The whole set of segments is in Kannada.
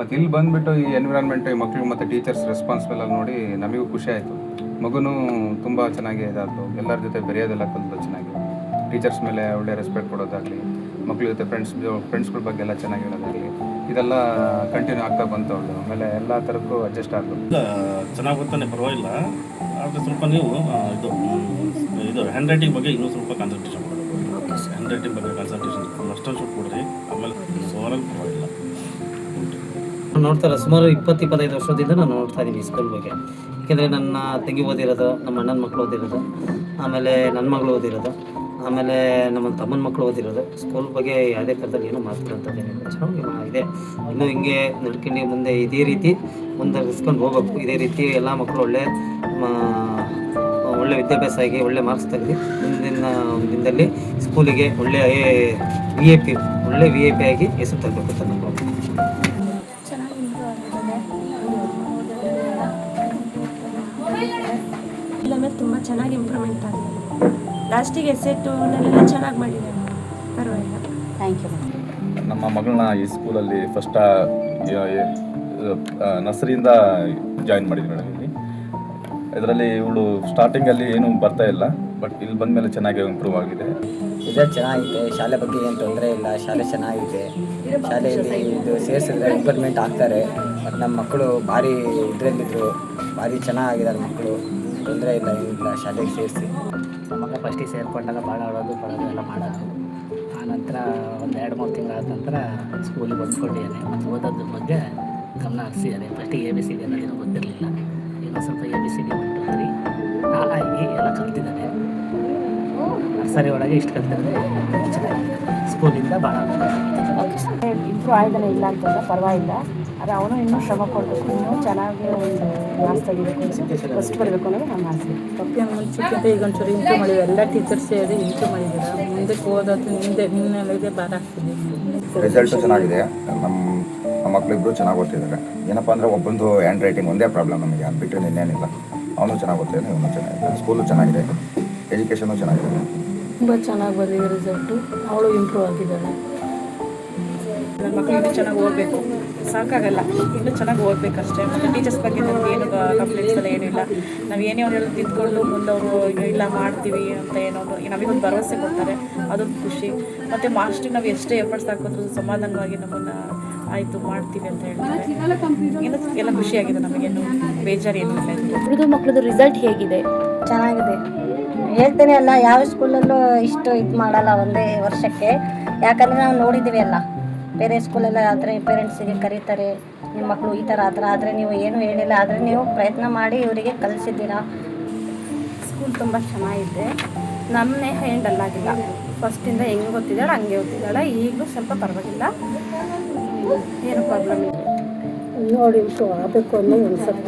ಮತ್ತು ಇಲ್ಲಿ ಬಂದುಬಿಟ್ಟು ಈ ಎನ್ವಿರಾನ್ಮೆಂಟ್ ಈ ಮಕ್ಕಳು ಮತ್ತು ಟೀಚರ್ಸ್ ರೆಸ್ಪಾನ್ಸಿಬಲ್ ಅಲ್ಲಿ ನೋಡಿ ನಮಗೂ ಖುಷಿ ಆಯಿತು. ಮಗುನೂ ತುಂಬ ಚೆನ್ನಾಗಿ ಇದಾಯಿತು, ಎಲ್ಲರ ಜೊತೆ ಬೆರೆಯೋದೆಲ್ಲ ಕಲಿತು ಚೆನ್ನಾಗಿ, ಟೀಚರ್ಸ್ ಮೇಲೆ ಒಳ್ಳೆ ರೆಸ್ಪೆಕ್ಟ್ ಕೊಡೋದಾಗಲಿ, ಮಕ್ಳ ಜೊತೆ ಫ್ರೆಂಡ್ಸ್ಗಳ ಬಗ್ಗೆ ಎಲ್ಲ ಚೆನ್ನಾಗಿ ಹೇಳೋದಾಗಲಿ, ಇದೆಲ್ಲ ಕಂಟಿನ್ಯೂ ಆಗ್ತಾ ಬಂತು. ಅವಳು ಆಮೇಲೆ ಎಲ್ಲ ಥರಕ್ಕೂ ಅಡ್ಜಸ್ಟ್ ಆಗಬೇಕು. ಚೆನ್ನಾಗಿ ಬರ್ತಾನೆ, ಪರವಾಗಿಲ್ಲ. ಆದರೆ ಸ್ವಲ್ಪ ನೀವು ಇದು ಹ್ಯಾಂಡ್ ರೈಟಿಂಗ್ ಬಗ್ಗೆ ಇನ್ನೂ ಸ್ವಲ್ಪ ಕಾನ್ಸಂಟ್ರೇಷನ್ ಮಾಡಬೇಕು. ಹ್ಯಾಂಡ್ ರೈಟಿಂಗ್ ಬಗ್ಗೆ ಕಾನ್ಸಂಟ್ರೇಷನ್ ಅಷ್ಟೊಂದು ಶೂಟ್ ಕೊಡ್ರಿ, ಆಮೇಲೆ ಓವರಾಲ್ ಪರವಾಗಿಲ್ಲ. ನೋಡ್ತಾರೆ ಸುಮಾರು 20-25 ವರ್ಷದಿಂದ ನಾನು ನೋಡ್ತಾ ಇದ್ದೀನಿ ಸ್ಕೂಲ್ ಬಗ್ಗೆ. ಏಕೆಂದರೆ ನನ್ನ ತಂಗಿ ಓದಿರೋದು, ನಮ್ಮ ಅಣ್ಣನ ಮಕ್ಕಳು ಓದಿರೋದು, ಆಮೇಲೆ ನನ್ನ ಮಗಳು ಓದಿರೋದು, ಆಮೇಲೆ ನಮ್ಮ ತಮ್ಮನ ಮಕ್ಕಳು ಓದಿರೋದು. ಸ್ಕೂಲ್ ಬಗ್ಗೆ ಯಾವುದೇ ಥರದಲ್ಲಿ ಏನೂ ಮಾತಾಡೋಂಥದ್ದೇನಿಲ್ಲ, ಚೆನ್ನಾಗಿ ಇದೆ. ಇನ್ನೂ ಹಿಂಗೆ ನಡ್ಕೊಂಡು ಮುಂದೆ ಇದೇ ರೀತಿ ಮುಂದುವರಿಸ್ಕೊಂಡು ಹೋಗ್ಬೇಕು. ಇದೇ ರೀತಿ ಎಲ್ಲ ಮಕ್ಕಳು ಒಳ್ಳೆ ವಿದ್ಯಾಭ್ಯಾಸ ಆಗಿ ಒಳ್ಳೆ ಮಾರ್ಕ್ಸ್ ತೆಗೆದು ಮುಂದಿನ ದಿನದಲ್ಲಿ ಸ್ಕೂಲಿಗೆ ಒಳ್ಳೆ VIP ಆಗಿ ಹೆಸರು ತರಬೇಕು ಅಂತ ನಾನು ಇಲ್ಲವೇ ತುಂಬ ಚೆನ್ನಾಗಿ ಇಂಪ್ರೂವ್ಮೆಂಟ್ ಆಗಿದೆ. ಲಾಸ್ಟಿಗೆ ಎಸೆಟ್ಟುನೆಲ್ಲ ಚೆನ್ನಾಗಿ ಮಾಡಿದ್ದಾರೆ, ಪರವಾಗಿಲ್ಲ. Thank you. ನಮ್ಮ ಮಗಳನ್ನ ಈ ಸ್ಕೂಲಲ್ಲಿ ಫಸ್ಟ್ ನರ್ಸರಿಯಿಂದ ಜಾಯಿನ್ ಮಾಡಿದ್ವಿ ಮೇಡಮ್. ಇಲ್ಲಿ ಇದರಲ್ಲಿ ಇವಳು ಸ್ಟಾರ್ಟಿಂಗಲ್ಲಿ ಏನೂ ಬರ್ತಾ ಇಲ್ಲ, ಬಟ್ ಇಲ್ಲಿ ಬಂದ ಮೇಲೆ ಚೆನ್ನಾಗಿ ಇಂಪ್ರೂವ್ ಆಗಿದೆ. ರಿಸಲ್ಟ್ ಚೆನ್ನಾಗಿದೆ, ಶಾಲೆ ಬಗ್ಗೆ ಏನು ತೊಂದರೆ ಇಲ್ಲ, ಶಾಲೆ ಚೆನ್ನಾಗಿದೆ. ಶಾಲೆಯಲ್ಲಿ ಇದು ಸೇರಿಸಿದ್ರೆ ಇಂಪ್ರೂವ್ಮೆಂಟ್ ಆಗ್ತಾರೆ. ಮತ್ತು ನಮ್ಮ ಮಕ್ಕಳು ಭಾರಿ ಇದರಲ್ಲಿದ್ದರು, ಭಾರಿ ಚೆನ್ನಾಗಿದ್ದಾರೆ ಮಕ್ಕಳು, ತೊಂದರೆ ಇಲ್ಲ, ಏನಿಲ್ಲ. ಶಾಲೆಗೆ ಸೇರಿಸಿ ನಮ್ಮ ಮಗ ಫಸ್ಟಿಗೆ ಸೇರಿಕೊಂಡಾಗ ಭಾಳ ಆಡೋದು ಪಡೋದು ಎಲ್ಲ ಮಾಡೋದು. ಆನಂತರ ಒಂದು 2-3 ತಿಂಗಳಾದ ನಂತರ ಸ್ಕೂಲಿಗೆ ಬಂದ್ಕೊಂಡಿದ್ದಾನೆ ಮತ್ತು ಓದೋದ್ರ ಬಗ್ಗೆ ಗಮನ ಹರಿಸಿದ್ದಾನೆ. ಫಸ್ಟಿಗೆ ABCD ಅನ್ನೋದೇನೋ ಗೊತ್ತಿರಲಿಲ್ಲ, ಈಗ ಸ್ವಲ್ಪ ABCD 1 2 3 ಎಲ್ಲ ಕಲ್ತಿದ್ದಾನೆ. ನರ್ಸರಿ ಒಳಗೆ ಇಷ್ಟು ಕಲ್ತಿದ್ರೆ ಚೆನ್ನಾಗಿದೆ. ಸ್ಕೂಲಿಂದ ಭಾಳ ಇಂಪ್ರೂವ್ ಆಗಿದ್ದಾನೆ, ಇಲ್ಲ ಅಂತಂದ್ರೆ ಪರವಾಗಿಲ್ಲ. ಆದರೆ ಅವನು ಇನ್ನೂ ಶ್ರಮ ಕೊಡಬೇಕು, ಇನ್ನೂ ಚೆನ್ನಾಗಿ ಒಂದು ಮಾರ್ಕ್ಸ್ ತೆಗಿಬೇಕು, ಫಸ್ಟ್ ಬರಬೇಕು ಅನ್ನೋದು ನಮ್ಮ ಆಸೆ. ಪಪ್ಪಿಯ ಮುಂಚೆಕ್ಕಿಂತ ಈಗ ಒಂಚೂರು ಇಂಪ್ರೂವ್ ಮಾಡಿದ್ದಾರೆ, ಎಲ್ಲ ಟೀಚರ್ಸ್ ಸೇರಿ ಇಂಪ್ರೂವ್ ಮಾಡಿದ್ದಾರೆ. ಮುಂದಕ್ಕೆ ಓದೋದು ಹಿನ್ನೆಲೆಗೆ ಬಾರಾಗ್ತಿದೆ. ರಿಸಲ್ಟು ಚೆನ್ನಾಗಿದೆ. ನಮ್ಮ ಮಕ್ಕಳಿಬ್ರು ಚೆನ್ನಾಗಿ ಓದ್ತಿದ್ದಾರೆ. ಏನಪ್ಪ ಅಂದರೆ ಒಬ್ಬಂದು ಹ್ಯಾಂಡ್ ರೈಟಿಂಗ್ ಒಂದೇ ಪ್ರಾಬ್ಲಮ್ ನಮಗೆ, ಅದು ಬಿಟ್ಟರೆ ಇನ್ನೇನಿಲ್ಲ. ಅವನು ಚೆನ್ನಾಗಿ ಓದ್ತಿದ್ದಾನೆ, ಇವನು ಚೆನ್ನಾಗಿದೆ. ಸ್ಕೂಲು ಚೆನ್ನಾಗಿದೆ, ಎಜುಕೇಷನು ಚೆನ್ನಾಗಿದೆ. ತುಂಬ ಚೆನ್ನಾಗಿ ಬಂದಿದೆ ರಿಸಲ್ಟು. ಅವಳು ಇಂಪ್ರೂವ್ ಆಗಿದ್ದಾಳೆ. ನನ್ನ ಮಕ್ಕಳು ಇನ್ನೂ ಚೆನ್ನಾಗಿ ಓದಬೇಕು, ಸಾಕಾಗಲ್ಲ, ಇನ್ನೂ ಚೆನ್ನಾಗಿ ಓದಬೇಕಷ್ಟೇ. ಮತ್ತು ಟೀಚರ್ಸ್ ಬಗ್ಗೆ ನಮ್ಗೆ ಏನು ಕಂಪ್ಲೇಂಟ್ಸ್ ಎಲ್ಲ ಏನಿಲ್ಲ. ನಾವು ಏನೇ ಅವ್ರು ಹೇಳಿ ತಿದ್ಕೊಂಡು ಮುಂದವರು ಇಲ್ಲ ಮಾಡ್ತೀವಿ ಅಂತ ಏನೋ ನಮಗೊಂದು ಭರವಸೆ ಕೊಡ್ತಾರೆ, ಅದೊಂದು ಖುಷಿ. ಮತ್ತು ಮಾಸ್ಟ್ರಿಗೆ ನಾವು ಎಷ್ಟೇ ಎಫರ್ಟ್ಸ್ ಹಾಕಿದ್ರು ಸಮಾಧಾನವಾಗಿ ನಮ್ಮನ್ನು ಆಯಿತು ಮಾಡ್ತೀವಿ ಅಂತ ಹೇಳ್ತಾರೆ. ಎಲ್ಲ ಖುಷಿಯಾಗಿದೆ, ನಮಗೇನು ಬೇಜಾರು ಏನೂ ಇಲ್ಲ. ಉಳಿದು ಮಕ್ಕಳದು ರಿಸಲ್ಟ್ ಹೇಗಿದೆ? ಚೆನ್ನಾಗಿದೆ. ಹೇಳ್ತೇನೆ ಅಲ್ಲ, ಯಾವ ಸ್ಕೂಲಲ್ಲೂ ಇಷ್ಟು ಇದು ಮಾಡಲ್ಲ ಒಂದೇ ವರ್ಷಕ್ಕೆ. ಯಾಕಂದರೆ ನಾವು ನೋಡಿದ್ದೀವಿ ಎಲ್ಲ, ಬೇರೆ ಸ್ಕೂಲೆಲ್ಲ ಆದರೆ ಪೇರೆಂಟ್ಸಿಗೆ ಕರೀತಾರೆ, ನಿಮ್ಮ ಮಕ್ಕಳು ಈ ಥರ ಆ ಥರ ಆದರೆ ನೀವು ಏನೂ ಹೇಳಿಲ್ಲ, ಆದರೆ ನೀವು ಪ್ರಯತ್ನ ಮಾಡಿ ಇವರಿಗೆ ಕಲಿಸಿದ್ದೀರಾ. ಸ್ಕೂಲ್ ತುಂಬ ಚೆನ್ನಾಗಿದೆ. ನಮ್ಮನ್ನೇ ಹ್ಯಾಂಡಲ್ ಆಗಿಲ್ಲ, ಫಸ್ಟಿಂದ ಹೆಂಗೆ ಓದ್ತಿದ್ದಾಳೆ ಹಂಗೆ ಓದ್ತಿದ್ದಾಳೆ. ಈಗಲೂ ಸ್ವಲ್ಪ ಪರವಾಗಿಲ್ಲ, ಏನು ಪ್ರಾಬ್ಲಮ್ ಇಲ್ಲ. ನೋಡಿ ಆಗಬೇಕು ಅನ್ನೋ ಒಂದು ಸ್ವಲ್ಪ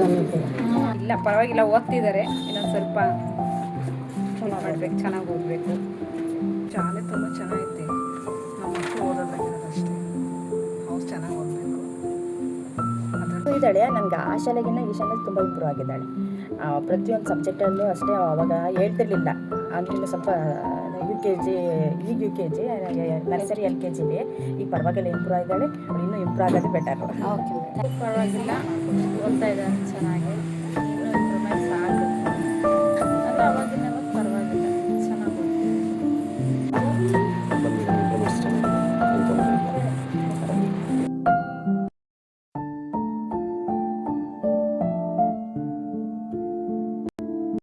ಇಲ್ಲ, ಪರವಾಗಿಲ್ಲ, ಓದ್ತಿದ್ದಾರೆ. ಇನ್ನೊಂದು ಸ್ವಲ್ಪ ಚೆನ್ನಾಗಿ ಮಾಡಬೇಕು, ಚೆನ್ನಾಗಿ ಓದಬೇಕು. ಶಾಲೆ ತುಂಬ ಚೆನ್ನಾಗೈತೆ, ನಮ್ಮ ಮಕ್ಕಳು ಓದೋದಾಗಿರೋದಷ್ಟೇ, ಅವ್ರು ಚೆನ್ನಾಗಿ ಓದಬೇಕು. ಇದ್ದಾಳೆ. ನನಗೆ ಆ ಶಾಲೆಗಿನ್ನ ಈ ಶಾಲೆಗೆ ತುಂಬ ಇಂಪ್ರೂವ್ ಆಗಿದ್ದಾಳೆ. ಪ್ರತಿಯೊಂದು ಸಬ್ಜೆಕ್ಟಲ್ಲೂ ಅಷ್ಟೇ. ಅವಾಗ ಹೇಳ್ತಿರ್ಲಿಲ್ಲ, ಅಂದರೆ ಸ್ವಲ್ಪ UKG ನರ್ಸರಿ LKGಲಿ ಈಗ ಪರವಾಗಿಲ್ಲ ಇಂಪ್ರೂವ್ ಆಗಿದ್ದಾಳೆ. ಇನ್ನೂ ಇಂಪ್ರೂವ್ ಆಗೋದು ಬೆಟರು. ಓಕೆ, ಪರವಾಗಿಲ್ಲ, ಓದ್ತಾ ಇದ್ದಾರೆ ಚೆನ್ನಾಗಿ.